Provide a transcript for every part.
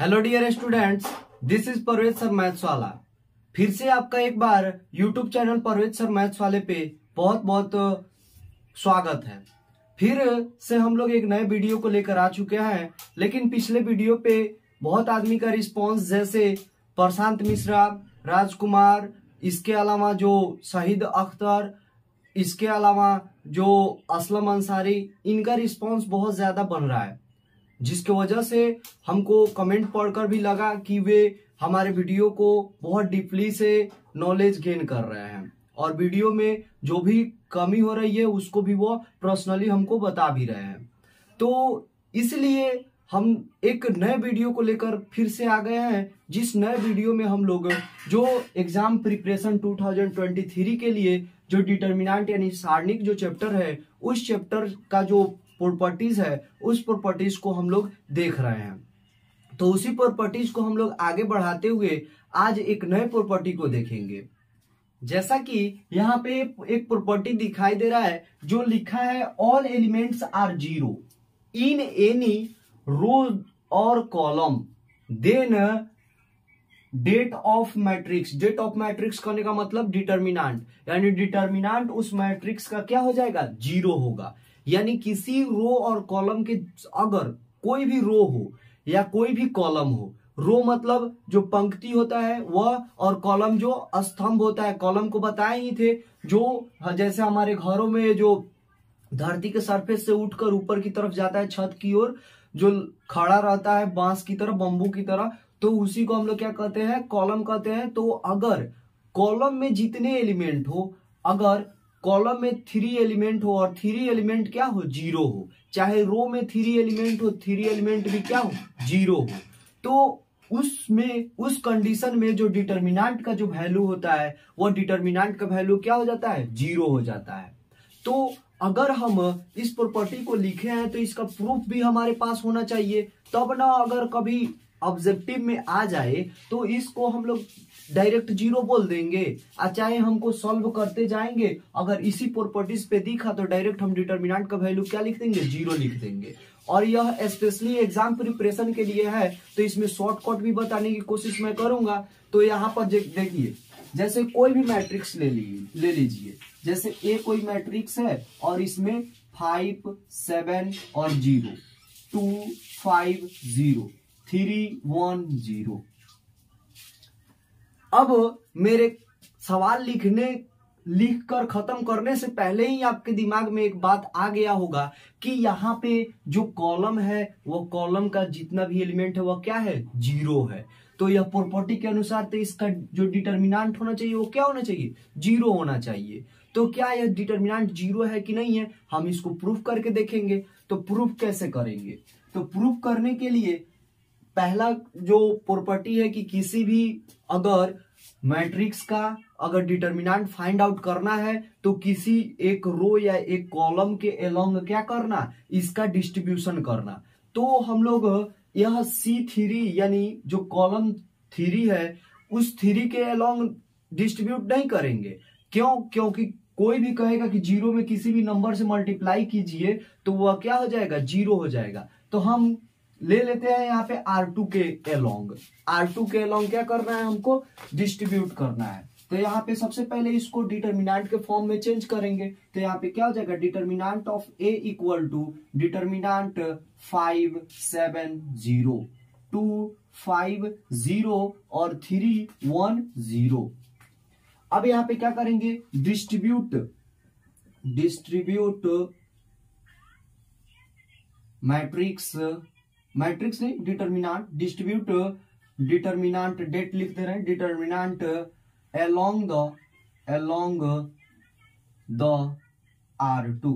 Hello dear students, this is Parvez sir maths वाला। फिर से आपका एक बार YouTube channel Parvez sir maths वाले पे बहुत बहुत स्वागत है। फिर से हम लोग एक नए वीडियो को लेकर आ चुके हैं, लेकिन पिछले वीडियो पे बहुत आदमी का रिस्पांस, जैसे प्रशांत मिश्रा, राजकुमार, इसके अलावा जो शहीद अख्तर, इसके अलावा जो असलम अंसारी, इनका रिस्पांस बहुत ज्यादा बन रहा है, जिसकी वजह से हमको कमेंट पढ़कर भी लगा कि वे हमारे वीडियो को बहुत डीपली से नॉलेज गेन कर रहे हैं और वीडियो में जो भी कमी हो रही है उसको भी वो पर्सनली हमको बता भी रहे हैं। तो इसलिए हम एक नए वीडियो को लेकर फिर से आ गए हैं, जिस नए वीडियो में हम लोग जो एग्जाम प्रिपरेशन 2023 के लिए जो डिटर्मिनेंट यानी सारणिक जो चैप्टर है, उस चैप्टर का जो प्रॉपर्टीज है, उस प्रॉपर्टीज को हम लोग देख रहे हैं। तो उसी प्रॉपर्टीज को हम लोग आगे बढ़ाते हुए आज एक नए प्रॉपर्टी को देखेंगे। जैसा कि यहाँ पे एक प्रॉपर्टी दिखाई दे रहा है जो लिखा है all elements are zero in any row और column, then det of matrix. Det of matrix करने का मतलब डिटर्मिनेंट, यानी डिटर्मिनेंट उस मैट्रिक्स का क्या हो जाएगा, जीरो होगा। यानी किसी रो और कॉलम के अगर कोई भी रो हो या कोई भी कॉलम हो, रो मतलब जो पंक्ति होता है वह, और कॉलम जो स्तंभ होता है। कॉलम को बताए ही थे, जो जैसे हमारे घरों में जो धरती के सरफेस से उठकर ऊपर की तरफ जाता है छत की ओर, जो खड़ा रहता है बांस की तरह, बंबू की तरह, तो उसी को हम लोग क्या कहते हैं, कॉलम कहते हैं। तो अगर कॉलम में जितने एलिमेंट हो, अगर कॉलम में 3 एलिमेंट हो और 3 एलिमेंट क्या हो, जीरो हो, चाहे रो में 3 एलिमेंट हो, 3 एलिमेंट भी क्या हो, जीरो हो, तो उसमें उस कंडीशन में जो डिटर्मिनेंट का जो वैल्यू होता है, वो डिटर्मिनेंट का वैल्यू क्या हो जाता है, जीरो हो जाता है। तो अगर हम इस प्रॉपर्टी को लिखे हैं तो इसका प्रूफ भी हमारे पास होना चाहिए, तब ना अगर कभी ऑब्जेक्टिव में आ जाए तो इसको हम लोग डायरेक्ट जीरो बोल देंगे, और चाहे हमको सॉल्व करते जाएंगे, अगर इसी प्रॉपर्टीज पे दिखा तो डायरेक्ट हम डिटर्मिनेंट का वैल्यू क्या लिख देंगे, जीरो लिख देंगे। और यह स्पेशली एग्जाम प्रिपरेशन के लिए है, तो इसमें शॉर्टकट भी बताने की कोशिश मैं करूंगा। तो यहाँ पर देखिए, जैसे कोई भी मैट्रिक्स ले लीजिए, जैसे ए कोई मैट्रिक्स है और इसमें 5 7 और 0, 2 5 0 3 1 0। अब मेरे सवाल लिखकर खत्म करने से पहले ही आपके दिमाग में एक बात आ गया होगा कि यहाँ पे जो कॉलम है, वो कॉलम का जितना भी एलिमेंट है वो क्या है, जीरो है। तो यह प्रॉपर्टी के अनुसार तो इसका जो डिटर्मिनेंट होना चाहिए वो क्या होना चाहिए, जीरो होना चाहिए। तो क्या यह डिटर्मिनेंट जीरो है कि नहीं है, हम इसको प्रूफ करके देखेंगे। तो प्रूफ कैसे करेंगे, तो प्रूफ करने के लिए पहला जो प्रॉपर्टी है कि किसी भी अगर मैट्रिक्स का अगर डिटर्मिनेंट फाइंड आउट करना है तो किसी एक रो या एक कॉलम के अलोंग क्या करना, इसका डिस्ट्रीब्यूशन करना। तो हम लोग यह C3 यानी जो कॉलम 3 है, उस 3 के अलोंग डिस्ट्रीब्यूट नहीं करेंगे। क्यों? क्योंकि कोई भी कहेगा कि जीरो में किसी भी नंबर से मल्टीप्लाई कीजिए तो वह क्या हो जाएगा, जीरो हो जाएगा। तो हम ले लेते हैं यहाँ पे R2 के अलोंग। R2 के अलोंग क्या करना है, हमको डिस्ट्रीब्यूट करना है। तो यहाँ पे सबसे पहले इसको डिटर्मिनेंट के फॉर्म में चेंज करेंगे। तो यहाँ पे क्या हो जाएगा, determinant of A equal to determinant 5 7 0 2 5 0 और 3 1 0। अब यहाँ पे क्या करेंगे, डिस्ट्रीब्यूट मैट्रिक्स नहीं, डिटर्मिनेंट, डिटर्मिनेंट डेट लिख दे रहे हैं, डिटर्मिनेंट along the R2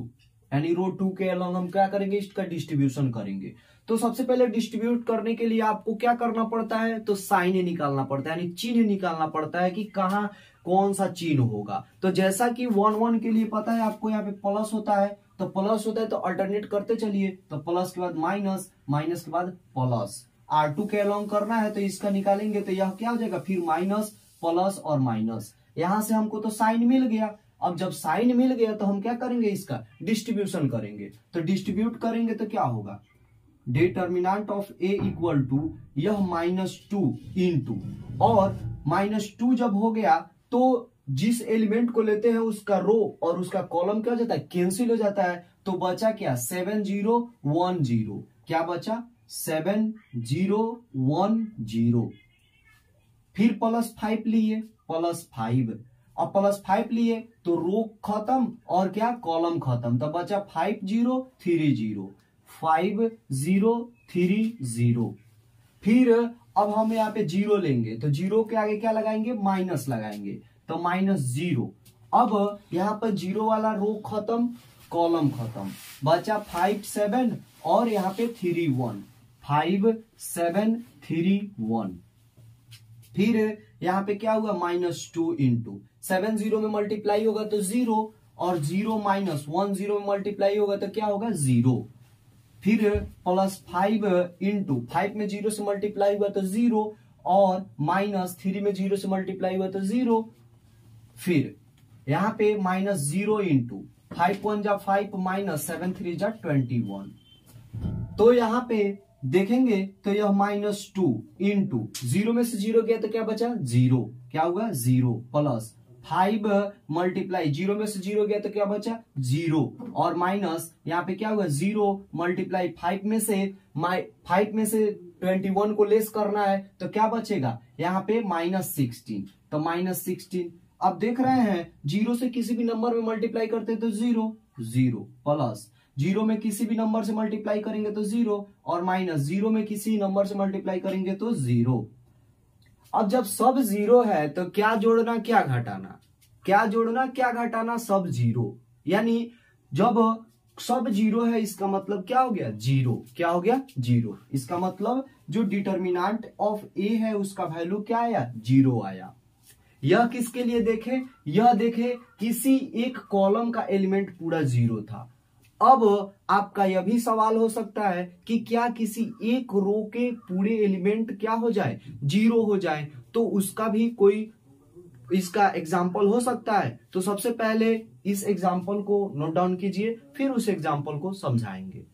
यानी रो 2 के अलोंग हम क्या करेंगे, इसका डिस्ट्रीब्यूशन करेंगे। तो सबसे पहले डिस्ट्रीब्यूट करने के लिए आपको क्या करना पड़ता है, तो साइन निकालना पड़ता है, यानी चिन्ह निकालना पड़ता है कि कहाँ कौन सा चिन्ह होगा। तो जैसा कि 1 1 के लिए पता है आपको, यहाँ पे प्लस होता है, तो प्लस होता है तो अल्टरनेट करते चलिए। तो प्लस के बाद माइनस, माइनस के बाद प्लस। R2 के अलोंग करना है तो इसका निकालेंगे, तो यह क्या हो जाएगा, फिर माइनस प्लस और माइनस। यहां से हमको तो साइन मिल गया। अब जब साइन मिल गया तो हम क्या करेंगे, इसका डिस्ट्रीब्यूशन करेंगे। तो डिस्ट्रीब्यूट करेंगे तो क्या होगा, determinant of A equal to यह -2 इंटू, और -2 जब हो गया तो जिस एलिमेंट को लेते हैं उसका रो और उसका कॉलम क्या हो जाता है, कैंसिल हो जाता है। तो बचा क्या, 7010। क्या बचा, 7010। फिर +5 लिए, +5, अब +5 लिए तो रो खत्म और क्या, कॉलम खत्म, तो बचा 5030, 5030। फिर अब हम यहाँ पे 0 लेंगे तो 0 के आगे क्या लगाएंगे, माइनस लगाएंगे, तो -0। अब यहाँ पर 0 वाला रो खत्म, कॉलम खत्म, बचा 57 और यहाँ पे 31, 5731। फिर यहाँ पे क्या हुआ, -2 इंटू 70 में मल्टीप्लाई होगा तो 0, और 0 -10 में मल्टीप्लाई होगा तो क्या होगा, 0। फिर +5 इंटू 5 में 0 से मल्टीप्लाई हुआ तो 0, और -3 में 0 से मल्टीप्लाई हुआ तो 0। फिर यहाँ पे -0 इंटू 5 1 जा 5 -7 3 जा 21। तो यहाँ पे देखेंगे तो यह -2 इंटू 0 में से 0 गया तो क्या बचा, 0। क्या होगा, 0 प्लस 5 मल्टीप्लाई 0 में से 0 गया तो क्या बचा, 0, और माइनस यहाँ पे क्या होगा, 0 मल्टीप्लाई 5 में से 21 को लेस करना है तो क्या बचेगा, यहाँ पे -16, तो -16। अब देख रहे हैं 0 से किसी भी नंबर में मल्टीप्लाई करते तो 0 0, प्लस 0 में किसी भी नंबर से मल्टीप्लाई करेंगे तो 0, और -0 में किसी नंबर से मल्टीप्लाई करेंगे तो 0। अब जब सब 0 है तो क्या जोड़ना क्या घटाना, क्या जोड़ना क्या घटाना, सब 0। यानी जब सब 0 है इसका मतलब क्या हो गया, 0। क्या हो गया, 0। इसका मतलब जो डिटर्मिनेंट ऑफ ए है उसका वैल्यू क्या आया, 0 आया। यह किसके लिए देखे, यह देखे किसी एक कॉलम का एलिमेंट पूरा 0 था। अब आपका यह भी सवाल हो सकता है कि क्या किसी एक रो के पूरे एलिमेंट क्या हो जाए, 0 हो जाए, तो उसका भी कोई इसका एग्जाम्पल हो सकता है। तो सबसे पहले इस एग्जाम्पल को नोट डाउन कीजिए, फिर उस एग्जाम्पल को समझाएंगे।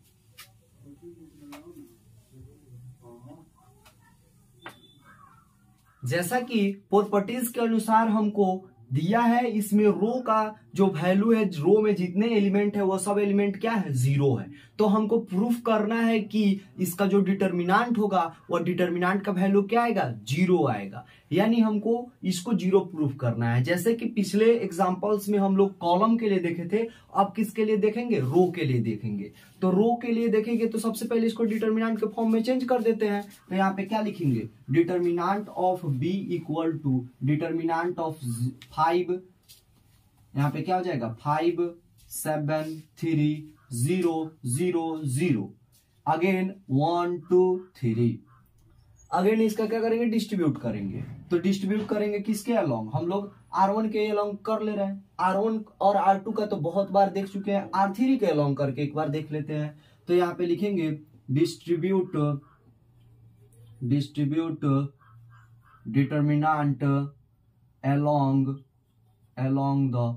जैसा कि प्रॉपर्टीज के अनुसार हमको दिया है, इसमें रो का जो वैल्यू है, रो में जितने एलिमेंट है वो सब एलिमेंट क्या है, 0 है। तो हमको प्रूफ करना है कि इसका जो डिटर्मिनेंट होगा वो डिटर्मिनेंट का वैल्यू क्या आएगा, 0 आएगा। यानी हमको इसको 0 प्रूफ करना है। जैसे कि पिछले एग्जांपल्स में हम लोग कॉलम के लिए देखे थे, अब किसके लिए देखेंगे, रो के लिए देखेंगे। तो रो के लिए देखेंगे तो सबसे पहले इसको डिटर्मिनेंट के फॉर्म में चेंज कर देते हैं। तो यहाँ पे क्या लिखेंगे, determinant of B equal to determinant of 5, यहाँ पे क्या हो जाएगा, 5 7 3 0 0 0, अगेन 1 2 3। अगेन इसका क्या करेंगे, डिस्ट्रीब्यूट करेंगे। तो डिस्ट्रीब्यूट करेंगे किसके अलोंग, हम लोग R1 के अलोंग कर ले रहे हैं। R1 और R2 का तो बहुत बार देख चुके हैं, R3 के अलोंग करके एक बार देख लेते हैं। तो यहाँ पे लिखेंगे distribute determinant along the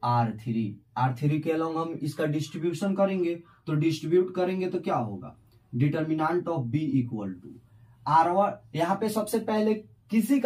R3 के अलोंग हम इसका डिस्ट्रीब्यूशन करेंगे। तो डिस्ट्रीब्यूट करेंगे तो क्या होगा, determinant of B equal to R1। यहाँ पे सबसे पहले किसी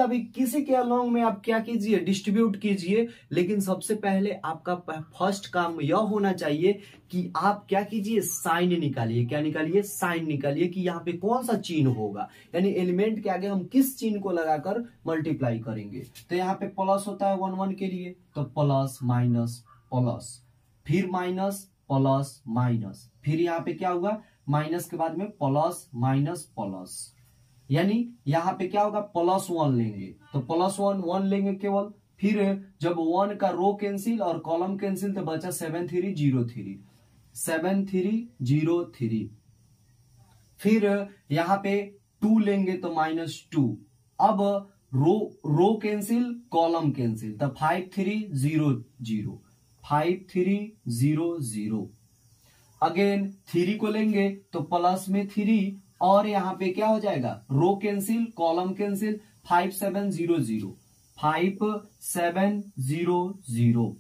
के अलोंग में आप क्या कीजिए, डिस्ट्रीब्यूट कीजिए। लेकिन सबसे पहले आपका फर्स्ट काम यह होना चाहिए कि आप क्या कीजिए, साइन निकालिए। क्या निकालिए, साइन निकालिए कि यहाँ पे कौन सा चिन्ह होगा, यानी एलिमेंट के आगे हम किस चिन्ह को लगाकर मल्टीप्लाई करेंगे। तो यहाँ पे प्लस होता है 1 1 के लिए, तो प्लस माइनस प्लस, फिर माइनस प्लस माइनस, फिर यहाँ पे क्या होगा, माइनस के बाद में प्लस माइनस प्लस, यानी यहाँ पे क्या होगा, +1 लेंगे। तो +1 1 लेंगे केवल। फिर जब 1 का रो कैंसिल और कॉलम कैंसिल तो बचा 7303, 7303। फिर यहाँ पे 2 लेंगे तो -2। अब रो कैंसिल कॉलम कैंसिल, तो 5300, 5300। अगेन 3 को लेंगे तो प्लस में 3, और यहाँ पे क्या हो जाएगा, रो कैंसिल कॉलम कैंसिल, 5700, 5700।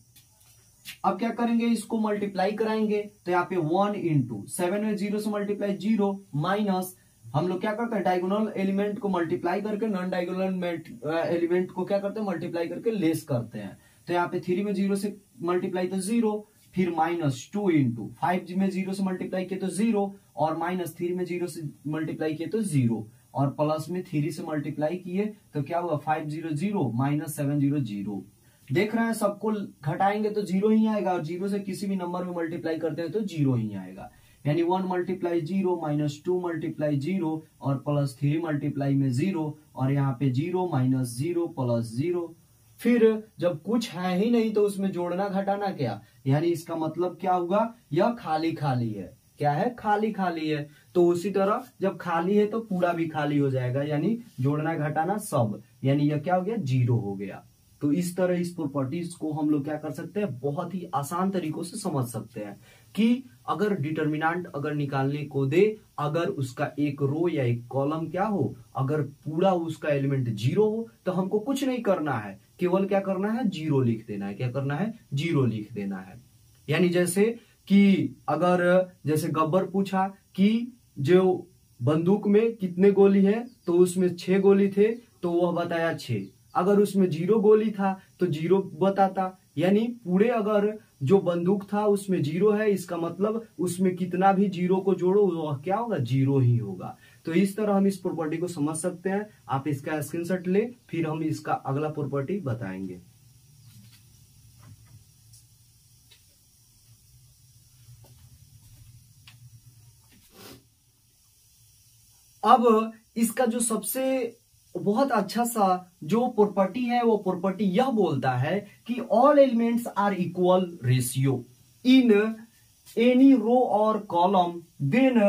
अब क्या करेंगे, इसको मल्टीप्लाई कराएंगे तो यहाँ पे 1 इंटू 7 में 0 से मल्टीप्लाई 0 माइनस हम लोग क्या करते हैं डायगोनल एलिमेंट को मल्टीप्लाई करके नॉन डायगोनल एलिमेंट को क्या करते हैं मल्टीप्लाई करके लेस करते हैं। तो यहाँ पे 3 में 0 से मल्टीप्लाई तो 0, फिर माइनस 2 इंटू 5 में 0 से मल्टीप्लाई किए तो 0 और माइनस 3 में 0 से मल्टीप्लाई किए तो 0 और प्लस में 3 से मल्टीप्लाई किए तो क्या हुआ 5 0 0 माइनस 7 0 0। देख रहे हैं सबको घटाएंगे तो 0 ही आएगा और 0 से किसी भी नंबर में मल्टीप्लाई करते हैं तो 0 ही आएगा। यानी 1 मल्टीप्लाई 0 माइनस 2 मल्टीप्लाई 0 और प्लस 3 मल्टीप्लाई में 0 और यहाँ पे 0 माइनस 0 प्लस 0। फिर जब कुछ है ही नहीं तो उसमें जोड़ना घटाना क्या, यानी इसका मतलब क्या होगा, यह खाली खाली है। क्या है, खाली खाली है। तो उसी तरह जब खाली है तो पूरा भी खाली हो जाएगा, यानी जोड़ना घटाना सब, यानी यह क्या हो गया 0 हो गया। तो इस तरह इस प्रॉपर्टीज को हम लोग क्या कर सकते हैं, बहुत ही आसान तरीकों से समझ सकते हैं कि अगर डिटर्मिनेंट अगर निकालने को दे, अगर उसका एक रो या एक कॉलम क्या हो, अगर पूरा उसका एलिमेंट 0 हो तो हमको कुछ नहीं करना है, केवल क्या करना है 0 लिख देना है। क्या करना है 0 लिख देना है। यानी जैसे कि अगर जैसे गब्बर पूछा कि जो बंदूक में कितने गोली है तो उसमें 6 गोली थे तो वह बताया 6। अगर उसमें 0 गोली था तो 0 बताता, यानी पूरे अगर जो बंदूक था उसमें 0 है, इसका मतलब उसमें कितना भी 0 को जोड़ो वह क्या होगा 0 ही होगा। तो इस तरह हम इस प्रॉपर्टी को समझ सकते हैं। आप इसका स्क्रीनशॉट ले, फिर हम इसका अगला प्रॉपर्टी बताएंगे। अब इसका जो सबसे बहुत अच्छा सा जो प्रॉपर्टी है वो प्रॉपर्टी यह बोलता है कि all elements are equal ratio in any row और column then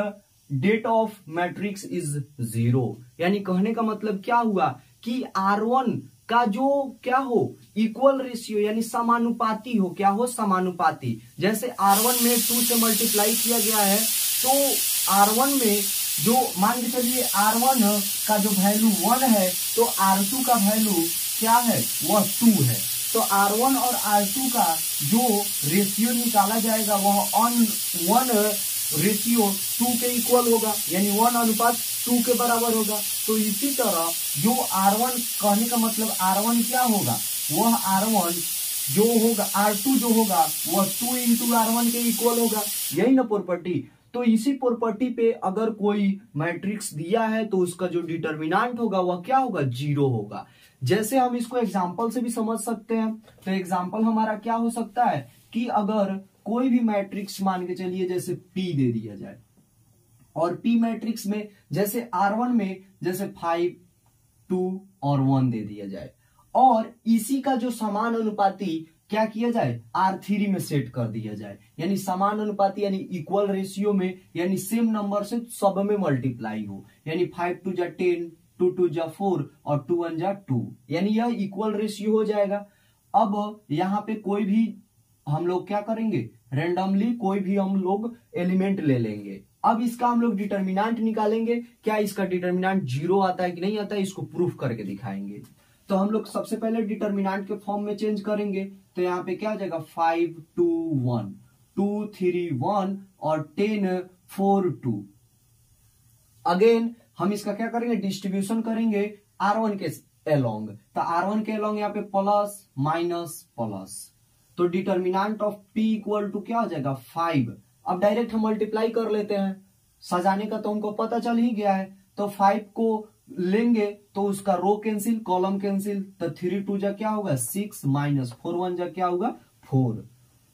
det of matrix is 0। यानी कहने का मतलब क्या हुआ कि R1 का जो क्या हो इक्वल रेशियो यानी समानुपाती हो, क्या हो समानुपाती। जैसे R1 में 2 से मल्टीप्लाई किया गया है तो R1 में जो मान के चलिए R1 का जो वैल्यू 1 है तो R2 का वैल्यू क्या है वह 2 है। तो R1 और R2 का जो रेशियो निकाला जाएगा वह 1 रेशियो 2 के इक्वल होगा, यानी 1 अनुपात 2 के बराबर होगा। तो इसी तरह जो R1 कहने का मतलब R1 क्या होगा, वह R1 जो होगा R2 जो होगा वह 2 इंटू R1 के इक्वल होगा। यही ना प्रॉपर्टी। तो इसी प्रॉपर्टी पे अगर कोई मैट्रिक्स दिया है तो उसका जो डिटर्मिनेंट होगा वह क्या होगा 0 होगा। जैसे हम इसको एग्जांपल से भी समझ सकते हैं। तो एग्जांपल हमारा क्या हो सकता है कि अगर कोई भी मैट्रिक्स मान के चलिए जैसे P दे दिया जाए और P मैट्रिक्स में जैसे R1 में जैसे 5 2 और 1 दे दिया जाए और इसी का जो समान अनुपाती क्या किया जाए R3 में सेट कर दिया जाए, यानी समान अनुपाती यानी इक्वल रेशियो में, यानी सेम नंबर से सब में मल्टीप्लाई हो, यानी 5 2 जा 10 2 2 जा 4 और 2 1 जा 2, यानी यह इक्वल रेशियो हो जाएगा। अब यहाँ पे कोई भी हम लोग क्या करेंगे रेंडमली कोई भी हम लोग एलिमेंट ले लेंगे। अब इसका हम लोग डिटर्मिनेंट निकालेंगे। क्या इसका डिटर्मिनेंट 0 आता है कि नहीं आता है इसको प्रूफ करके दिखाएंगे। तो हम लोग सबसे पहले डिटर्मिनेंट के फॉर्म में चेंज करेंगे। तो यहाँ पे क्या हो जाएगा 5 2 1 2 3 1 और 10 4 2। अगेन हम इसका क्या करेंगे डिस्ट्रीब्यूशन करेंगे R1 के एलोंग। तो R1 के एलोंग यहाँ पे प्लस माइनस प्लस। तो determinant of P equal to क्या हो जाएगा 5। अब डायरेक्ट हम मल्टीप्लाई कर लेते हैं, सजाने का तो हमको पता चल ही गया है। तो 5 को लेंगे तो उसका रो कैंसिल कॉलम कैंसिल, तो 3 2 जा क्या होगा 6 माइनस 4 1 जा क्या होगा 4।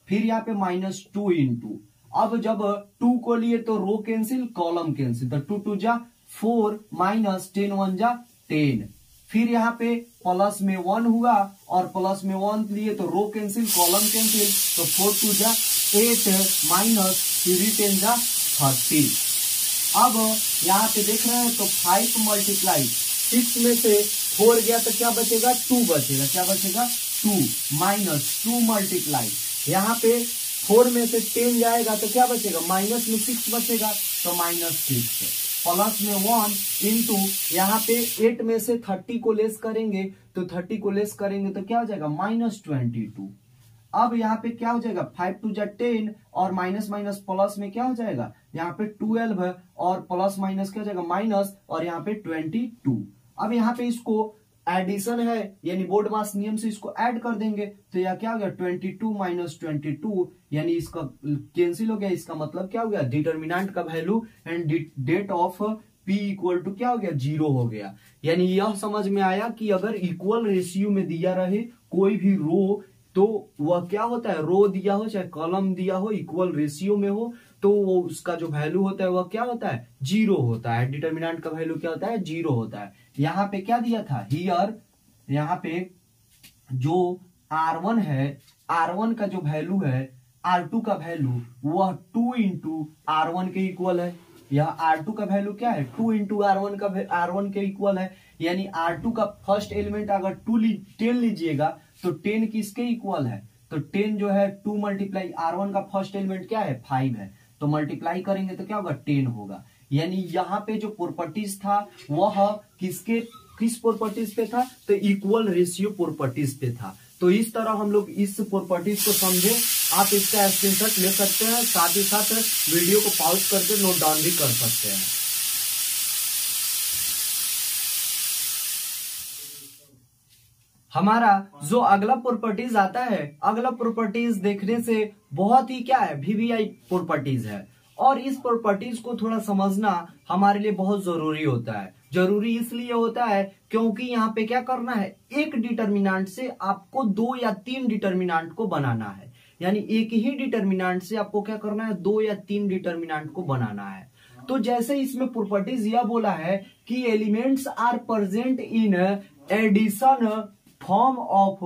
फिर यहाँ पे माइनस 2 इंटू, अब जब 2 को लिए तो रो कैंसिल कॉलम कैंसिल, तो 2 2 जा 4 माइनस 10 1 जा 10। फिर यहाँ पे प्लस में 1 हुआ और प्लस में 1 लिए तो रो कैंसिल कॉलम कैंसिल, तो 4 2 जा 8 माइनस 3 10 जा 30। अब यहाँ पे देख रहे हैं तो 5 मल्टीप्लाई 6 में से 4 गया तो क्या बचेगा 2 बचेगा। क्या बचेगा 2 माइनस 2 मल्टीप्लाई यहाँ पे 4 में से 10 जाएगा तो क्या बचेगा माइनस में 6 बचेगा, तो माइनस 6 प्लस में 1 इंटू यहाँ पे 8 में से 30 को लेस करेंगे तो 30 को लेस करेंगे तो क्या हो जाएगा माइनस 22। अब यहाँ पे क्या हो जाएगा 5 2 जा 10 और माइनस माइनस प्लस में क्या हो जाएगा यहाँ पे 12 है और प्लस माइनस क्या हो जाएगा माइनस और यहाँ पे 22। अब यहाँ पे इसको एडिशन है यानी बोर्ड मास नियम से इसको ऐड कर देंगे तो यह क्या हो गया 22 माइनस 22 यानी इसका कैंसिल हो गया। इसका मतलब क्या हो गया डिटर्मिनेंट का value and det of P equal to क्या हो गया 0 हो गया। यानी यह समझ में आया कि अगर इक्वल रेशियो में दिया रहे कोई भी रो तो वह क्या होता है रो दिया हो चाहे कॉलम दिया हो इक्वल रेशियो में हो तो वो उसका जो वैल्यू होता है वह क्या होता है 0 होता है। डिटर्मिनेंट का वैल्यू क्या होता है 0 होता है। यहाँ पे क्या दिया था हियर यहाँ पे जो R1 है R1 का जो वैल्यू है R2 का वैल्यू वह 2 इंटू R1 के इक्वल है। यह R2 का वैल्यू क्या है 2 इंटू R1 का R1 के इक्वल है। यानी R2 का फर्स्ट एलिमेंट अगर 10 लीजिएगा तो 10 किसके इक्वल है तो 10 जो है 2 मल्टीप्लाई R1 का फर्स्ट एलिमेंट क्या है 5 है तो मल्टीप्लाई करेंगे तो क्या होगा 10 होगा। यानी यहाँ पे जो प्रॉपर्टीज था वह किस प्रॉपर्टीज पे था तो इक्वल रेशियो प्रॉपर्टीज पे था। तो इस तरह हम लोग इस प्रॉपर्टीज को समझे। आप इसका स्क्रीनशॉट ले सकते हैं साथ ही साथ वीडियो को पॉज करके नोट डाउन भी कर सकते हैं। हमारा जो अगला प्रॉपर्टीज आता है अगला प्रॉपर्टीज देखने से बहुत ही क्या है वीवीआई प्रॉपर्टीज है और इस प्रॉपर्टीज को थोड़ा समझना हमारे लिए बहुत जरूरी होता है। जरूरी इसलिए होता है क्योंकि यहाँ पे क्या करना है एक डिटर्मिनेंट से आपको 2 या 3 डिटर्मिनेंट को बनाना है। यानी एक ही डिटर्मिनेंट से आपको क्या करना है 2 या 3 डिटर्मिनेंट को बनाना है। तो जैसे इसमें प्रॉपर्टीज यह बोला है कि elements are present in addition form of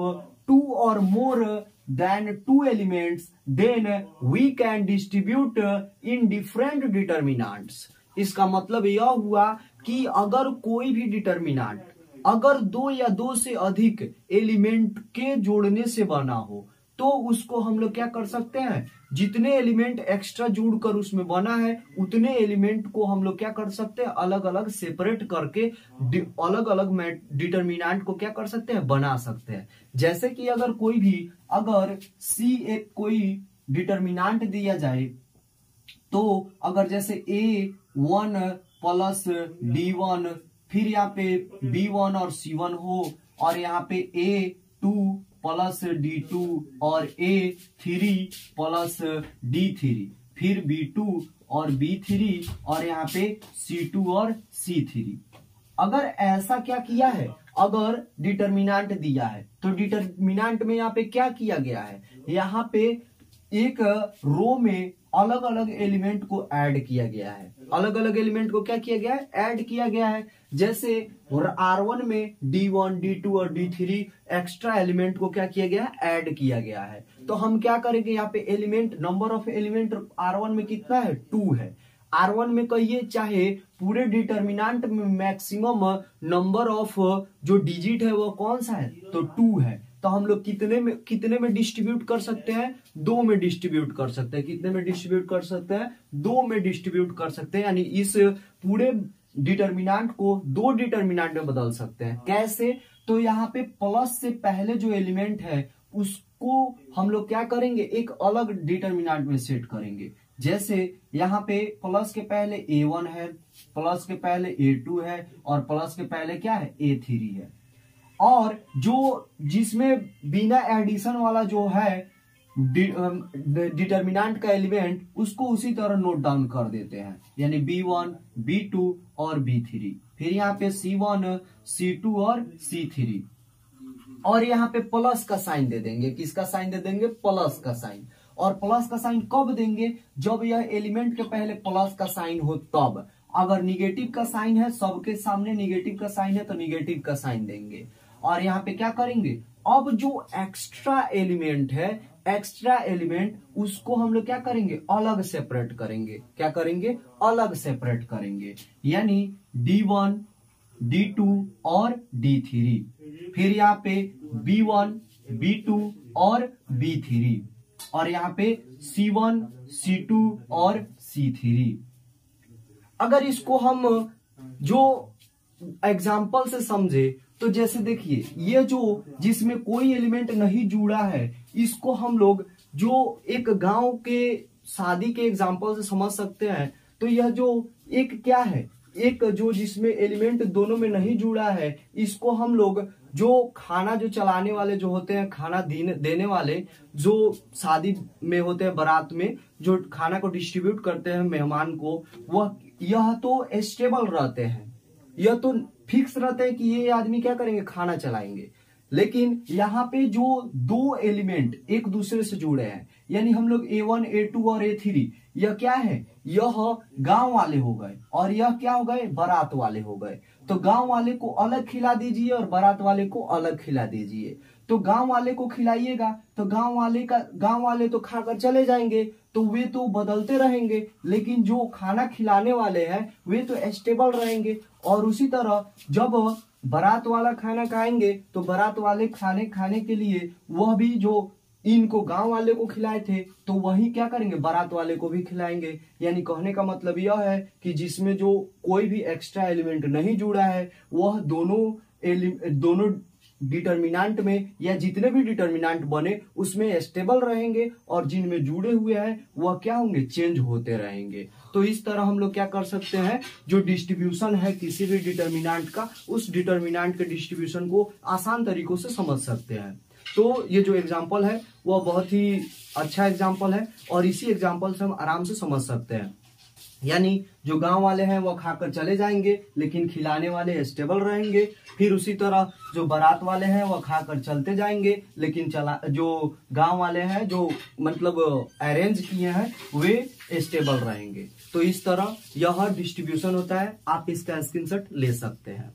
2 और मोर than 2 elements, then we can distribute in different determinants। इसका मतलब यह हुआ कि अगर कोई भी डिटर्मिनेंट अगर 2 या 2 से अधिक एलिमेंट के जोड़ने से बना हो तो उसको हम लोग क्या कर सकते हैं जितने एलिमेंट एक्स्ट्रा जोड़कर उसमें बना है उतने एलिमेंट को हम लोग क्या कर सकते हैं अलग अलग सेपरेट करके अलग अलग डिटर्मिनेंट को क्या कर सकते हैं बना सकते हैं। जैसे कि अगर कोई भी अगर C एक कोई डिटर्मिनेंट दिया जाए तो अगर जैसे A1 प्लस D1 फिर यहाँ पे B1 और C1 हो और यहाँ पे A2 प्लस D2 और A3 प्लस D3 फिर B2 और B3 और यहाँ पे C2 और C3। अगर ऐसा क्या किया है अगर डिटर्मिनेंट दिया है तो डिटर्मिनेंट में यहाँ पे क्या किया गया है यहाँ पे एक रो में अलग अलग एलिमेंट को ऐड किया गया है। अलग अलग एलिमेंट को क्या किया गया है ऐड किया गया है। जैसे R1 में D1 D2 और D3 एक्स्ट्रा एलिमेंट को क्या किया गया है ऐड किया गया है। तो हम क्या करेंगे यहाँ पे element number of element R1 में कितना है 2 है। R1 में कहिए चाहे पूरे डिटर्मिनेंट में मैक्सिमम नंबर ऑफ जो डिजिट है वो कौन सा है तो 2 है। तो हम लोग कितने में डिस्ट्रीब्यूट कर सकते हैं 2 में डिस्ट्रीब्यूट कर सकते हैं। कितने में डिस्ट्रीब्यूट कर सकते हैं 2 में डिस्ट्रीब्यूट कर सकते हैं। यानी इस पूरे डिटर्मिनेंट को 2 डिटर्मिनेंट में बदल सकते हैं। कैसे तो यहाँ पे प्लस से पहले जो एलिमेंट है उसको हम लोग क्या करेंगे एक अलग डिटर्मिनेंट में सेट करेंगे। जैसे यहाँ पे प्लस के पहले A1 है प्लस के पहले A2 है और प्लस के पहले क्या है A3 है और जो जिसमें बिना एडिशन वाला जो है डिटर्मिनेंट का एलिमेंट उसको उसी तरह नोट डाउन कर देते हैं। यानी B1 B2 और B3 फिर यहाँ पे C1 C2 और C3 और यहाँ पे प्लस का साइन दे देंगे। किसका साइन दे देंगे प्लस का साइन। और प्लस का साइन कब देंगे जब यह एलिमेंट के पहले प्लस का साइन हो तब। अगर निगेटिव का साइन है सबके सामने निगेटिव का साइन है तो निगेटिव का साइन देंगे। और यहाँ पे क्या करेंगे अब जो एक्स्ट्रा एलिमेंट है एक्स्ट्रा एलिमेंट उसको हम लोग क्या करेंगे अलग सेपरेट करेंगे। क्या करेंगे अलग सेपरेट करेंगे। यानी D1 D2 और D3 फिर यहाँ पे B1 B2 और B3 और यहाँ पे C1 C2 और C3। अगर इसको हम जो एग्जाम्पल से समझे तो जैसे देखिए ये जो जिसमें कोई एलिमेंट नहीं जुड़ा है इसको हम लोग जो एक गांव के शादी के एग्जांपल से समझ सकते हैं। तो यह जो एक क्या है, एक जो जिसमें एलिमेंट दोनों में नहीं जुड़ा है, इसको हम लोग जो खाना जो चलाने वाले जो होते हैं, खाना देने वाले जो शादी में होते हैं, बारात में जो खाना को डिस्ट्रीब्यूट करते हैं मेहमान को, वह यह तो स्टेबल रहते हैं, यह तो फिक्स रहते हैं कि ये आदमी क्या करेंगे, खाना चलाएंगे। लेकिन यहाँ पे जो दो एलिमेंट एक दूसरे से जुड़े हैं, यानी हम लोग A1 A2 और A3, यह क्या है, यह गांव वाले हो गए और यह क्या हो गए, बारात वाले हो गए। तो गांव वाले को अलग खिला दीजिए और बारात वाले को अलग खिला दीजिए। तो गांव वाले को खिलाइएगा तो गांव वाले तो खाकर चले जाएंगे, तो वे तो बदलते रहेंगे, लेकिन जो खाना खिलाने वाले हैं वे तो स्टेबल रहेंगे। और उसी तरह जब बारात वाला खाना खाएंगे तो बारात वाले खाने के लिए वह भी जो इनको गांव वाले को खिलाए थे तो वही क्या करेंगे, बारात वाले को भी खिलाएंगे। यानी कहने का मतलब यह है कि जिसमें जो कोई भी एक्स्ट्रा एलिमेंट नहीं जुड़ा है, वह दोनों डिटर्मिनेंट में या जितने भी डिटर्मिनेंट बने उसमें स्टेबल रहेंगे, और जिनमें जुड़े हुए हैं वह क्या होंगे, चेंज होते रहेंगे। तो इस तरह हम लोग क्या कर सकते हैं, जो डिस्ट्रीब्यूशन है किसी भी डिटर्मिनेंट का, उस डिटर्मिनेंट के डिस्ट्रीब्यूशन को आसान तरीकों से समझ सकते हैं। तो ये जो एग्जाम्पल है वह बहुत ही अच्छा एग्जाम्पल है, और इसी एग्जाम्पल से हम आराम से समझ सकते हैं। यानी जो गांव वाले हैं वह खाकर चले जाएंगे, लेकिन खिलाने वाले स्टेबल रहेंगे। फिर उसी तरह जो बारात वाले हैं वह खाकर चलते जाएंगे, लेकिन जो गांव वाले हैं जो मतलब अरेंज किए हैं वे स्टेबल रहेंगे। तो इस तरह यह डिस्ट्रीब्यूशन होता है, आप इसका स्क्रीनशॉट ले सकते हैं।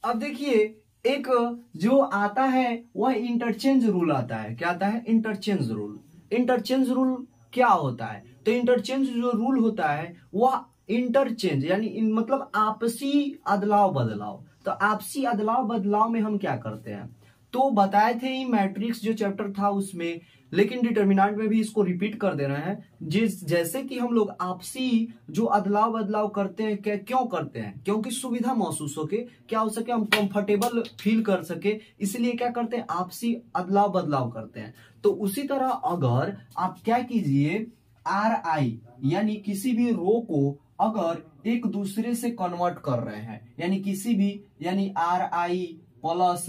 अब देखिए एक जो आता है वह इंटरचेंज रूल आता है। क्या आता है, इंटरचेंज रूल। इंटरचेंज रूल क्या होता है, तो इंटरचेंज जो रूल होता है वह इंटरचेंज यानी मतलब आपसी अदलाव बदलाव। तो आपसी अदलाव बदलाव में हम क्या करते हैं, तो बताए थे ही मैट्रिक्स जो चैप्टर था उसमें, लेकिन डिटर्मिनेंट में भी इसको रिपीट कर दे रहे हैं। जैसे कि हम लोग आपसी जो अदलाव बदलाव करते हैं, क्यों करते हैं, क्योंकि सुविधा महसूस होके क्या हो सके, हम कंफर्टेबल फील कर सके, इसलिए क्या करते हैं, आपसी अदलाव बदलाव करते हैं। तो उसी तरह अगर आप क्या कीजिए, RI यानी किसी भी रो को अगर एक दूसरे से कन्वर्ट कर रहे हैं, यानी किसी भी यानी RI प्लस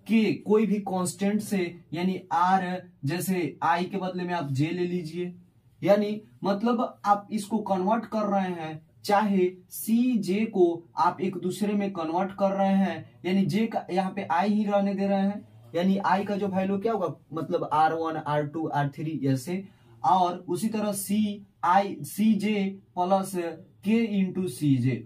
के कोई भी कांस्टेंट से, यानी R जैसे I के बदले में आप J ले लीजिए, यानी मतलब आप इसको कन्वर्ट कर रहे हैं, चाहे CJ को आप एक दूसरे में कन्वर्ट कर रहे हैं, यानी J का यहाँ पे I ही रहने दे रहे हैं, यानी I का जो वैल्यू क्या होगा, मतलब R1 R2 R3 ऐसे, और उसी तरह CJ plus K into CJ,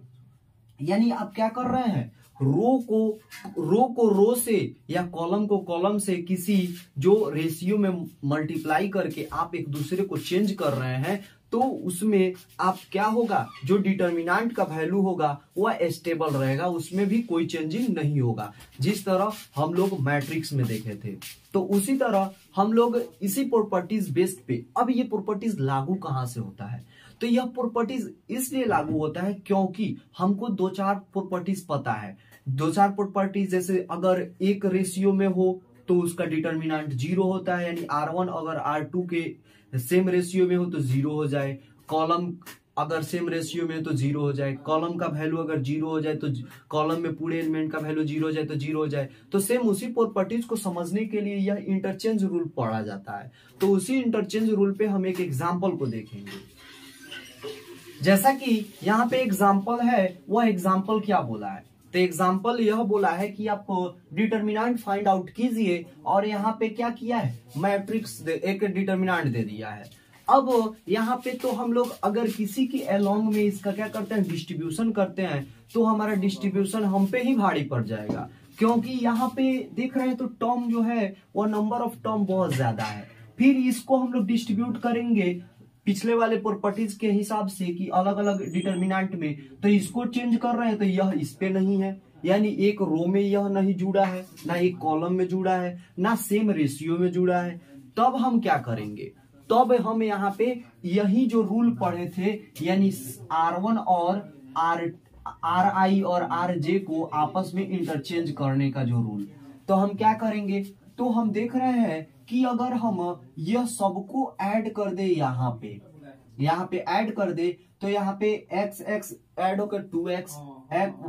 यानी आप क्या कर रहे हैं, रो को रो से या कॉलम को कॉलम से किसी जो रेशियो में मल्टीप्लाई करके आप एक दूसरे को चेंज कर रहे हैं। तो उसमें आप क्या होगा, जो डिटर्मिनेंट का वैल्यू होगा वह स्टेबल रहेगा, उसमें भी कोई चेंजिंग नहीं होगा, जिस तरह हम लोग मैट्रिक्स में देखे थे। तो उसी तरह हम लोग इसी प्रॉपर्टीज बेस्ड पे, अब ये प्रॉपर्टीज लागू कहां से होता है, तो यह प्रॉपर्टीज इसलिए लागू होता है क्योंकि हमको दो चार प्रॉपर्टीज पता है। दो चार प्रॉपर्टीज जैसे अगर एक रेशियो में हो तो उसका डिटर्मिनेंट 0 होता है, यानी R1 अगर R2 के सेम रेशियो में हो तो 0 हो जाए, कॉलम अगर सेम रेशियो में तो 0 हो जाए, कॉलम का वैल्यू अगर 0 हो जाए तो कॉलम में पूरे एलिमेंट का वैल्यू 0 हो जाए तो 0 हो जाए। तो सेम उसी प्रॉपर्टीज को समझने के लिए यह इंटरचेंज रूल पढ़ा जाता है। तो उसी इंटरचेंज रूल पे हम एक एग्जाम्पल को देखेंगे। जैसा कि यहाँ पे एग्जाम्पल है, वह एग्जाम्पल क्या बोला है, तो एग्जाम्पल यह बोला है कि आप डिटर्मिनेंट फाइंड आउट कीजिए, और यहाँ पे क्या किया है, मैट्रिक्स एक डिटर्मिनेंट दे दिया है। अब यहाँ पे तो हम लोग अगर किसी की अलोंग में इसका क्या करते हैं, डिस्ट्रीब्यूशन करते हैं, तो हमारा डिस्ट्रीब्यूशन हम पे ही भारी पड़ जाएगा, क्योंकि यहाँ पे देख रहे हैं तो टर्म जो है वो नंबर ऑफ टर्म बहुत ज्यादा है। फिर इसको हम लोग डिस्ट्रीब्यूट करेंगे पिछले वाले प्रॉपर्टीज के हिसाब से कि अलग अलग डिटर्मिनेंट में, तो इसको चेंज कर रहे हैं तो यह इस पे नहीं है, यानी एक रो में यह नहीं जुड़ा है, ना एक कॉलम में जुड़ा है, ना सेम रेशियो में जुड़ा है। तब हम क्या करेंगे, तब हम यहाँ पे यही जो रूल पढ़े थे, यानी R1 और RI और RJ को आपस में इंटरचेंज करने का जो रूल, तो हम क्या करेंगे, तो हम देख रहे हैं कि अगर हम यह सबको ऐड कर दे, यहाँ पे ऐड कर दे, तो यहाँ पे x x ऐड होकर 2x,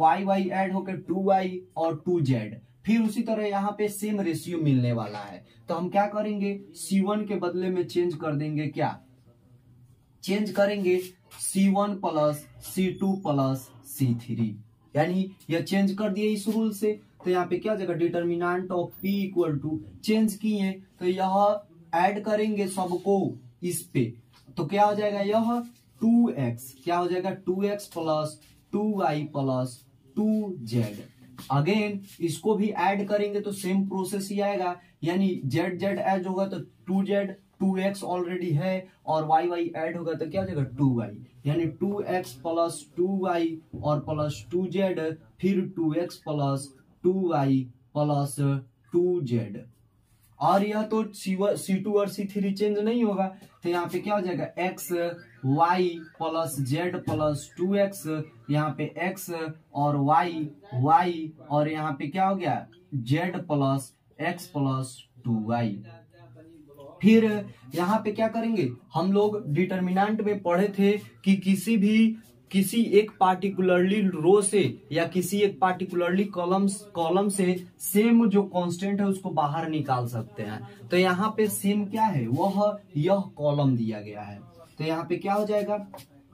y y ऐड होकर 2y और 2z। फिर उसी तरह यहाँ पे सेम रेशियो मिलने वाला है। तो हम क्या करेंगे, C1 के बदले में चेंज कर देंगे, क्या चेंज करेंगे, C1 plus C2 plus C3, यानी यह चेंज कर दिए इस रूल से। तो यहाँ पे क्या हो जाएगा, determinant of P equal to change किए, तो यह ऐड करेंगे सबको इस पे, तो क्या हो जाएगा, यह 2x, क्या हो जाएगा 2x plus 2y plus 2z। Again इसको भी ऐड करेंगे तो सेम प्रोसेस ही आएगा, यानी z z ऐड होगा तो 2z, 2x ऑलरेडी है, और y y ऐड होगा तो क्या हो जाएगा 2y, यानी 2x प्लस 2y और प्लस 2z, फिर 2x plus 2y plus 2z। और यह तो C2 और C3 चेंज नहीं होगा, तो यहाँ पे क्या हो जाएगा, x y plus z plus 2x, यहाँ पे x और y और यहाँ पे क्या हो गया, z plus x plus 2y। फिर यहाँ पे क्या करेंगे, हम लोग डिटर्मिनेंट में पढ़े थे कि किसी एक पार्टिकुलरली रो से या किसी एक पार्टिकुलरली कॉलम से सेम जो कांस्टेंट है उसको बाहर निकाल सकते हैं। तो यहाँ पे सेम क्या है, वह यह कॉलम दिया गया है। तो यहाँ पे क्या हो जाएगा,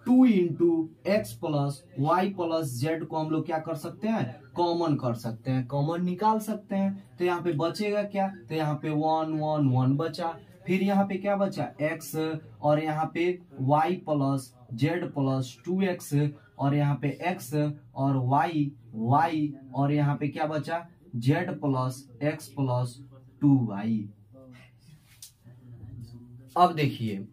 2 into x plus y plus z को हम लोग क्या कर सकते हैं, कॉमन कर सकते हैं, कॉमन निकाल सकते हैं। तो यहाँ पे बचेगा क्या, तो यहाँ पे 1 1 1 बचा, फिर यहाँ पे क्या बचा, x, और यहाँ पे y plus Z plus 2x, और यहाँ पे x और y और यहाँ पे क्या बचा, z plus x plus 2y। अब देखिए,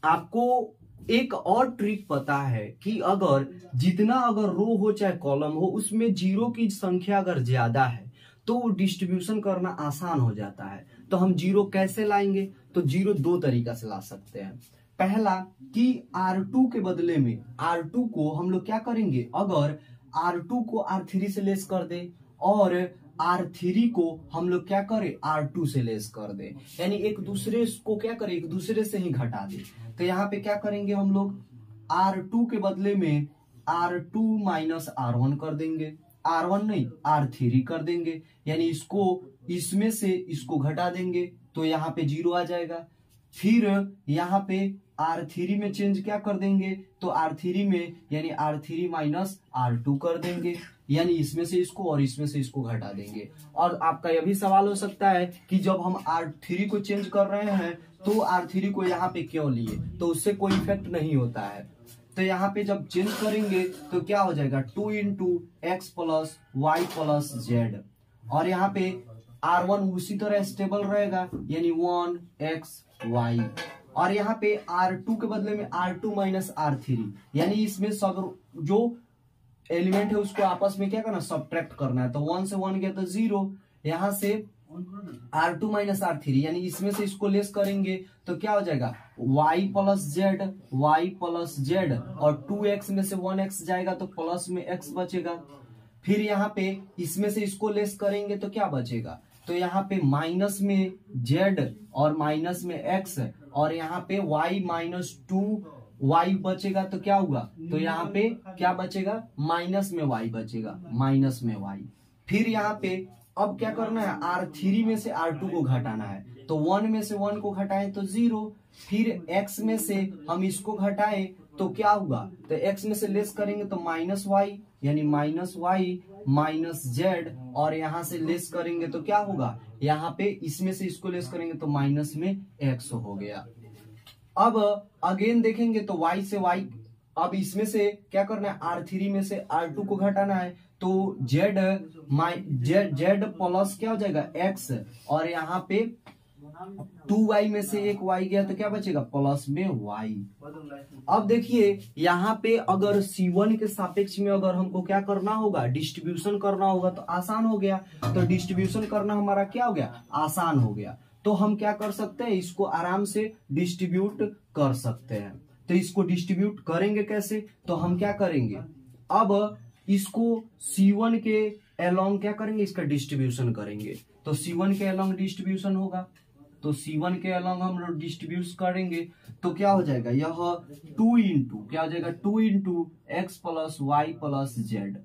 आपको एक और ट्रिक पता है कि अगर जितना अगर रो हो चाहे कॉलम हो, उसमें जीरो की संख्या अगर ज्यादा है तो डिस्ट्रीब्यूशन करना आसान हो जाता है। तो हम जीरो कैसे लाएंगे, तो जीरो दो तरीका से ला सकते हैं। पहला कि R2 के बदले में R2 को हम लोग क्या करेंगे, अगर R2 को R3 से लेस कर दे और R3 को हम लोग क्या करें, R2 से लेस कर दे, यानी एक दूसरे को क्या करें, एक दूसरे से ही घटा दे। तो यहाँ पे क्या करेंगे, हम लोग R2 के बदले में R2 माइनस R1 कर देंगे, R1 नहीं R3 कर देंगे, यानी इसको इसमें से इसको घटा देंगे तो यहाँ पे जीरो आ जाएगा। फिर यहाँ पे R3 में चेंज क्या कर देंगे, तो R3 में यानी R3 माइनस R2 कर देंगे, यानी इसमें से इसको और इसमें से इसको घटा देंगे। और आपका यह भी सवाल हो सकता है कि जब हम R3 को चेंज कर रहे हैं तो R3 को यहाँ पे क्यों लिए, तो उससे कोई इफेक्ट नहीं होता है। तो यहाँ पे जब चेंज करेंगे तो क्या हो जाएगा, 2 into x plus y plus z, और यहाँ पे R1 उसी तरह स्टेबल रहेगा, यानी 1xy, और यहाँ पे R2 के बदले में R2 माइनस R3, यानी इसमें सब जो एलिमेंट है उसको आपस में क्या करना, सब्ट्रैक्ट करना है। तो 1 से 1 गया तो 0, यहाँ से R2 माइनस R3, यानी इसमें से इसको लेस करेंगे तो क्या हो जाएगा, y प्लस जेड, और 2x में से 1x जाएगा तो प्लस में x बचेगा। फिर यहाँ पे इसमें से इसको लेस करेंगे तो क्या बचेगा, तो यहाँ पे माइनस में z और माइनस में x, और यहाँ पे y माइनस 2y बचेगा तो क्या हुआ, तो यहाँ पे क्या बचेगा, माइनस में y बचेगा, माइनस में y। फिर यहाँ पे अब क्या करना है, R3 में से R2 को घटाना है, तो 1 में से 1 को घटाएं तो 0, फिर x में से हम इसको घटाएं तो क्या हुआ, तो x में से लेस करेंगे तो माइनस y, यानी माइनस y माइनस z, और यहाँ से लेस करेंगे तो क्या होगा, यहाँ पे इसमें से इसको लेस करेंगे तो माइनस में x हो गया। अब अगेन देखेंगे तो y से y, अब इसमें से क्या करना है, R3 में से R2 को घटाना है, तो z प्लस क्या हो जाएगा x, और यहाँ पे 2y में से एक y गया तो क्या बचेगा, प्लस में y। अब देखिए यहाँ पे अगर C1 के सापेक्ष में अगर हमको क्या करना होगा, डिस्ट्रीब्यूशन करना होगा तो आसान हो गया। तो डिस्ट्रीब्यूशन करना हमारा क्या हो गया, आसान हो गया। तो हम क्या कर सकते हैं, इसको आराम से डिस्ट्रीब्यूट कर सकते हैं। तो इसको डिस्ट्रीब्यूट करेंगे कैसे, तो हम क्या करेंगे, अब इसको C1 के एलोंग क्या करेंगे, इसका डिस्ट्रीब्यूशन करेंगे। तो C1 के एलोंग डिस्ट्रीब्यूशन होगा, तो C1 के एलोंग हम लोग डिस्ट्रीब्यूट करेंगे तो क्या हो जाएगा, यह 2 इंटू क्या हो जाएगा, 2 into x plus y plus z,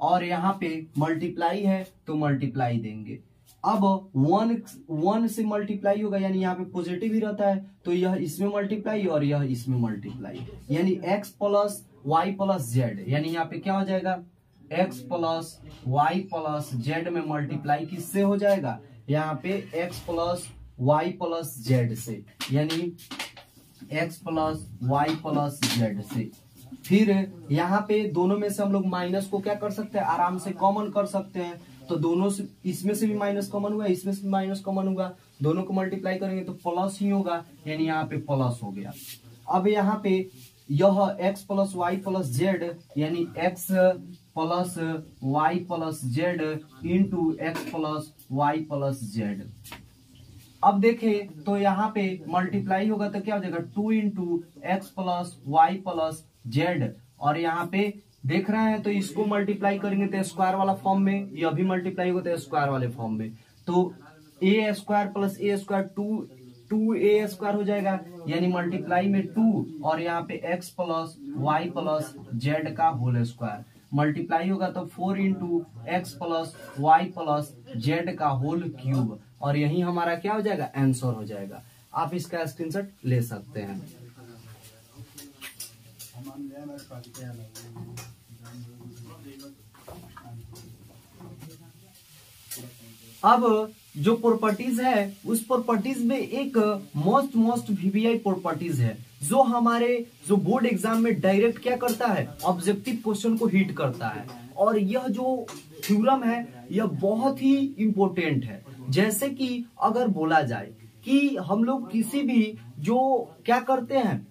और यहाँ पे मल्टीप्लाई है तो मल्टीप्लाई देंगे। अब 1 से मल्टीप्लाई होगा, यानी यहाँ पे पॉजिटिव ही रहता है, तो यह इसमें मल्टीप्लाई और यह इसमें मल्टीप्लाई, यानी x plus y plus z, यानी यहाँ पे क्या हो जाएगा, x plus y plus z में मल्टीप्लाई किससे हो जाएगा, यहाँ पे x plus y plus z से, यानी x plus y plus z से। फिर यहाँ पे दोनों में से हम लोग माइनस को क्या कर सकते हैं, आराम से कॉमन कर सकते हैं। तो दोनों से, इसमें से भी माइनस कॉमन हुआ, इसमें से भी माइनस कॉमन हुआ, दोनों को मल्टीप्लाई करेंगे तो प्लस ही होगा, यानी यहाँ पे प्लस हो गया। अब यहाँ पे यह x plus y plus z, यानी x plus y plus z into x plus y plus z. अब देखें तो यहाँ पे मल्टीप्लाई होगा तो क्या हो जाएगा, 2 into x plus y plus z, और यहाँ पे देख रहे हैं तो इसको मल्टीप्लाई करेंगे तो स्क्वायर वाला फॉर्म में, यह भी मल्टीप्लाई होगा तो स्क्वायर वाले फॉर्म में, तो a square plus a square 2 a square हो जाएगा, यानी मल्टीप्लाई में 2 और यहाँ पे x plus y plus z का होल स्क्वायर, मल्टीप्लाई होगा तो 4 into x plus y plus z का होल क्यूब, और यही हमारा क्या हो जाएगा, आंसर हो जाएगा। आप इसका स्क्रीनशॉट ले सकते हैं। अब जो प्रॉपर्टीज है उस प्रॉपर्टीज में एक मोस्ट वीवीआई प्रॉपर्टीज है जो हमारे जो बोर्ड एग्जाम में डायरेक्ट क्या करता है, ऑब्जेक्टिव क्वेश्चन को हिट करता है, और यह जो थ्योरम है यह बहुत ही इंपॉर्टेंट है। जैसे कि अगर बोला जाए कि हम लोग किसी भी जो क्या करते हैं,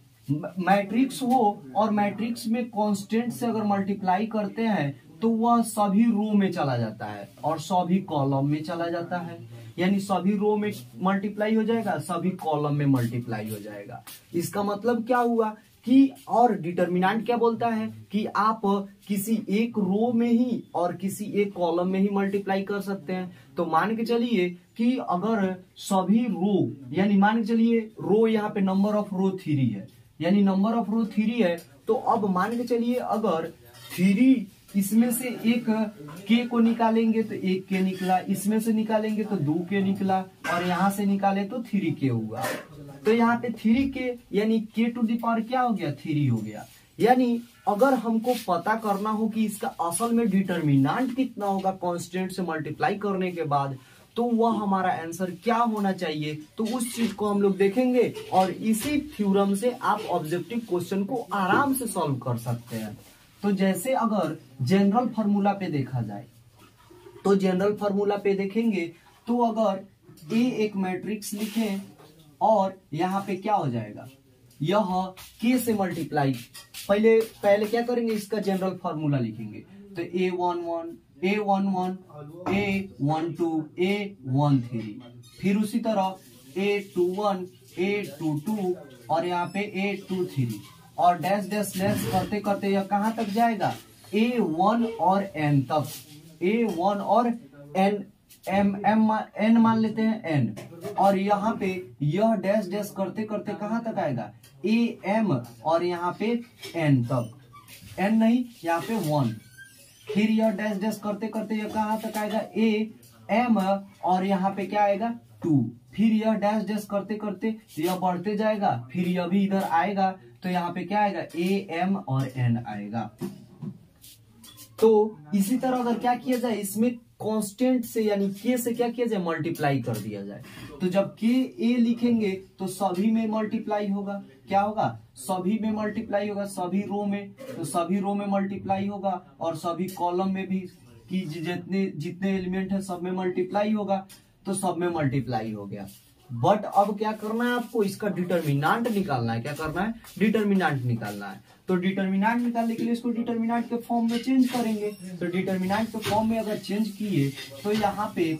मैट्रिक्स हो और मैट्रिक्स में कांस्टेंट से अगर मल्टीप्लाई करते हैं तो वह सभी रो में चला जाता है और सभी कॉलम में चला जाता है, यानी सभी रो में मल्टीप्लाई हो जाएगा, सभी कॉलम में मल्टीप्लाई हो जाएगा। इसका मतलब क्या हुआ कि, और डिटर्मिनेंट क्या बोलता है कि आप किसी एक रो में ही और किसी एक कॉलम में ही मल्टीप्लाई कर सकते हैं। तो मान के चलिए कि अगर सभी रो, यानी मान के चलिए रो यहाँ पे नंबर ऑफ रो 3 है, यानी नंबर ऑफ रो 3 है, तो अब मान के चलिए अगर 3 इसमें से एक के को निकालेंगे तो 1 के निकला, इसमें से निकालेंगे तो 2 के निकला, और यहाँ से निकाले तो 3 के हुआ। तो यहाँ पे 3 के यानी के टू द पावर क्या हो गया, 3 हो गया। यानी अगर हमको पता करना हो कि इसका असल में डिटर्मिनेंट कितना होगा कांस्टेंट से मल्टीप्लाई करने के बाद, तो वह हमारा आंसर क्या होना चाहिए, तो उस चीज को हम लोग देखेंगे, और इसी थ्योरम से आप ऑब्जेक्टिव क्वेश्चन को आराम से सॉल्व कर सकते हैं। तो जैसे अगर जनरल फार्मूला पे देखा जाए, तो जनरल फार्मूला पे देखेंगे तो अगर ए एक मैट्रिक्स लिखें और यहाँ पे क्या हो जाएगा, यह के से मल्टीप्लाई, पहले क्या करेंगे, इसका जनरल फार्मूला लिखेंगे तो A11 A11 A12 A13, फिर उसी तरह A21 A22 और यहाँ पे A23, और डैश डैश डैश करते करते यह कहां तक जाएगा, A1 और N तक, A1 और N N मान लेते हैं N, और यहाँ पे यह डैश डैश करते करते कहां तक आएगा, AM और यहाँ पे N तक, N नहीं यहाँ पे 1, फिर यह डैश डैश करते करते यह कहां तक आएगा, AM और यहाँ पे क्या आएगा 2, फिर यह डैश डैश करते करते यह बढ़ते जाएगा, फिर यह भी इधर आएगा तो यहाँ पे क्या आएगा, AM और N आएगा। तो इसी तरह अगर क्या किया जाए, इसमें कांस्टेंट से यानी के से क्या किया जाए, मल्टीप्लाई कर दिया जाए, तो जब के ए लिखेंगे तो सभी में मल्टीप्लाई होगा, क्या होगा, सभी में मल्टीप्लाई होगा, सभी रो में, तो सभी रो में मल्टीप्लाई होगा, और सभी कॉलम में भी कि जितने एलिमेंट है सब में मल्टीप्लाई होगा, तो सब में मल्टीप्लाई हो गया। बट अब क्या करना है आपको, इसका डिटर्मिनेंट निकालना है, क्या करना है, डिटर्मिनेंट निकालना है। तो डिटर्मिनेंट निकालने के लिए इसको डिटर्मिनेंट के फॉर्म में चेंज करेंगे, तो डिटर्मिनेंट के फॉर्म में अगर चेंज किए तो यहाँ पे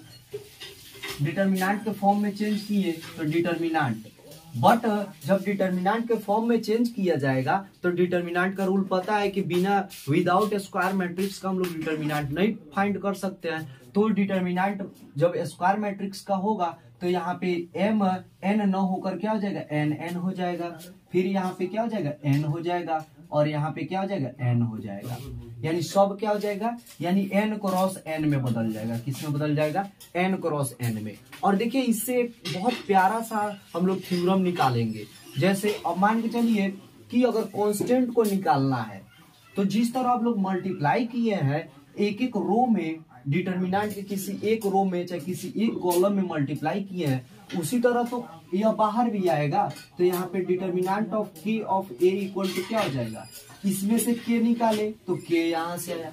डिटर्मिनेंट के फॉर्म में चेंज किए तो डिटर्मिनेंट बट जब डिटर्मिनेंट के फॉर्म में चेंज किया जाएगा तो डिटर्मिनेंट का रूल पता है कि बिना विदाउट स्क्वायर मैट्रिक्स का हम लोग डिटर्मिनेंट नहीं फाइंड कर सकते हैं। तो डिटर्मिनेंट जब स्क्वायर मैट्रिक्स का होगा तो यहाँ पे m n न होकर क्या हो जाएगा n n हो जाएगा, फिर यहाँ पे क्या हो जाएगा n हो जाएगा और यहाँ पे क्या हो जाएगा n हो जाएगा, यानी सब क्या हो जाएगा, यानी n क्रॉस n में बदल जाएगा। किस में बदल जाएगा, n क्रॉस n में। और देखिए इससे एक बहुत प्यारा सा हम लोग थ्योरम निकालेंगे। जैसे अब मान के चलिए कि अगर कांस्टेंट को निकालना है तो जिस तरह आप लोग मल्टीप्लाई किए हैं एक एक रो में, डिटर्मिनेंट के किसी एक रो में चाहे किसी एक कॉलम में मल्टीप्लाई किए हैं, उसी तरह तो यह बाहर भी आएगा। तो यहाँ पे determinant of k of a equal to क्या हो जाएगा, इसमें से k निकाले तो k यहाँ से आया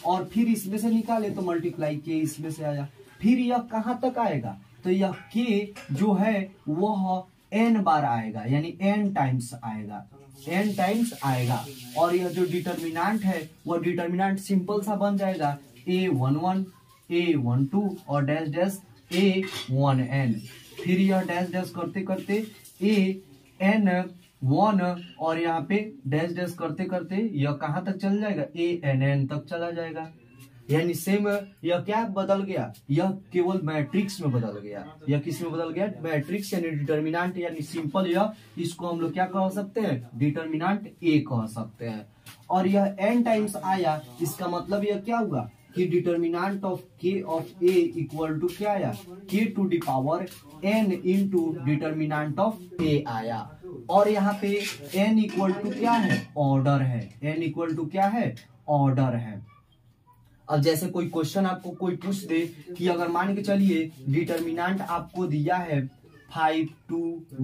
और फिर इसमें से निकाले तो मल्टीप्लाई k इसमें से आया। फिर यह कहाँ तक आएगा, तो यह k जो है वह n बार आएगा, यानी n टाइम्स आएगा, n टाइम्स आएगा। और यह जो डिटर्मिनेंट है वह डिटर्मिनेंट सिंपल सा बन जाएगा a11 a12 और डैश डैश a1n। फिर यह डैश डैश करते करते an1 और यहाँ पे डैश डैश करते करते यह कहाँ तक चल जाएगा, ann तक चला जाएगा। यानी सेम यह क्या बदल गया, यह केवल मैट्रिक्स में बदल गया। यह किस में बदल गया, मैट्रिक्स यानी डिटर्मिनेंट, यानी सिंपल यह, इसको हम लोग क्या कह सकते हैं, डिटर्मिनेंट a कह सकते हैं। और यह n टाइम्स आया, इसका मतलब यह क्या हुआ कि determinant of k of a equal to क्या आया, k to the power n into determinant of a आया। और यहाँ पे n इक्वल टू क्या है, ऑर्डर है, n इक्वल टू क्या है, ऑर्डर है। अब जैसे कोई क्वेश्चन आपको कोई पूछ दे कि अगर मान के चलिए डिटर्मिनेंट आपको दिया है 5 2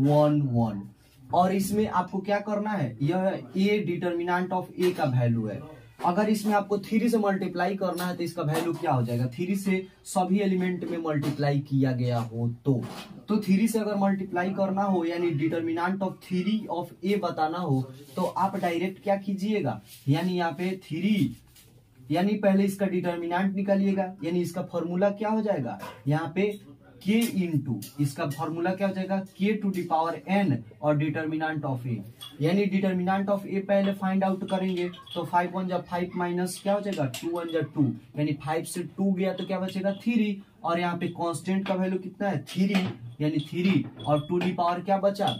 1 1 और इसमें आपको क्या करना है, यह a डिटर्मिनेंट ऑफ a का वैल्यू है। अगर इसमें आपको 3 से मल्टीप्लाई करना है तो इसका वैल्यू क्या हो जाएगा, 3 से सभी एलिमेंट में मल्टीप्लाई किया गया हो तो 3 से अगर मल्टीप्लाई करना हो यानी डिटर्मिनेंट ऑफ 3 ऑफ a बताना हो तो आप डायरेक्ट क्या कीजिएगा, यानी यहाँ पे 3 यानी पहले इसका डिटर्मिनेंट निकालिएगा, यानी इसका फॉर्मूला क्या हो जाएगा, यहाँ पे k इंटू इसका फॉर्मूला क्या हो जाएगा, k to the power n और डिटर्मिनेंट ऑफ a, यानी डिटर्मिनेंट ऑफ a पहले फाइंड आउट करेंगे तो 5 1 जा 5 माइनस क्या हो जाएगा 2 1 जा 2, यानी 5 से 2 गया तो क्या बचेगा 3 और यहाँ पे कांस्टेंट का वैल्यू कितना है 3, यानी 3 और 2 दी पावर क्या बचा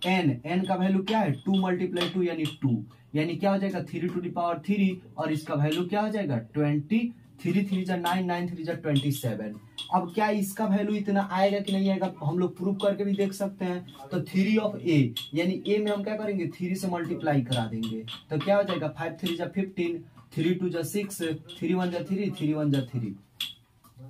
n का वैल्यू क्या है 2 मल्टीप्लाई 2 यानी 2, यानी क्या हो जाएगा 3 टू द पावर 3 और इसका वैल्यू क्या हो जाएगा 20, 3 3 जा 9 9 3 जा 27। अब क्या इसका वैल्यू इतना आएगा कि नहीं आएगा, हम लोग प्रूव करके भी देख सकते हैं। तो 3 ऑफ a यानी a में हम क्या करेंगे 3 से मल्टीप्लाई करा देंगे तो क्या हो जाएगा 5 3 जा 15, 3 2 जा 6, 3 1 जा 3, 3 1 जा 3।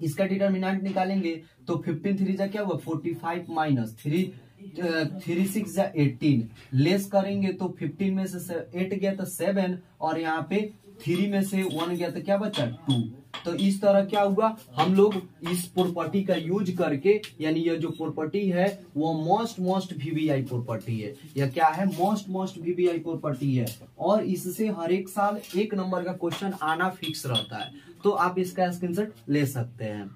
इसका डिटर्मिनेंट निकालेंगे तो 15 3 जा क्या हुआ 45 माइनस 3 6 जा 18, लेस करेंगे तो 15 में से 8 गया तो 7 और यहाँ पे 3 में से 1 गया तो क्या बचा 2। तो इस तरह क्या हुआ, हम लोग इस प्रॉपर्टी का यूज करके, यानी यह जो प्रॉपर्टी है वो मोस्ट वीवीआई प्रॉपर्टी है, यह क्या है मोस्ट वीवीआई प्रॉपर्टी है और इससे हर एक साल 1 नंबर का क्वेश्चन आना फिक्स रहता है। तो आप इसका स्क्रीनशॉट ले सकते हैं।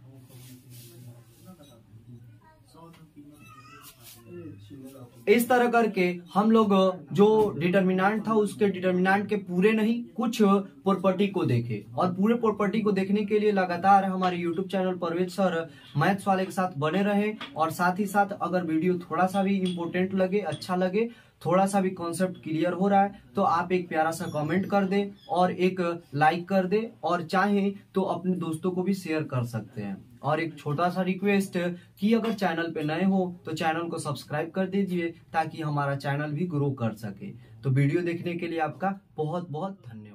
इस तरह करके हम लोग जो डिटर्मिनेंट था उसके डिटर्मिनेंट के पूरे नहीं कुछ प्रॉपर्टी को देखे और पूरे प्रॉपर्टी को देखने के लिए लगातार हमारे YouTube channel Parvez sir maths वाले के साथ बने रहे। और साथ ही साथ अगर वीडियो थोड़ा सा भी इम्पोर्टेंट लगे, अच्छा लगे, थोड़ा सा भी कॉन्सेप्ट क्लियर हो रहा है तो आप एक प्यारा सा कमेंट कर दें और एक लाइक कर दें और चाहे तो अपने दोस्तों को भी शेयर कर सकते हैं। और एक छोटा सा रिक्वेस्ट कि अगर चैनल पे नए हो तो चैनल को सब्सक्राइब कर दीजिए ताकि हमारा चैनल भी ग्रो कर सके। तो वीडियो देखने के लिए आपका बहुत बहुत धन्यवाद।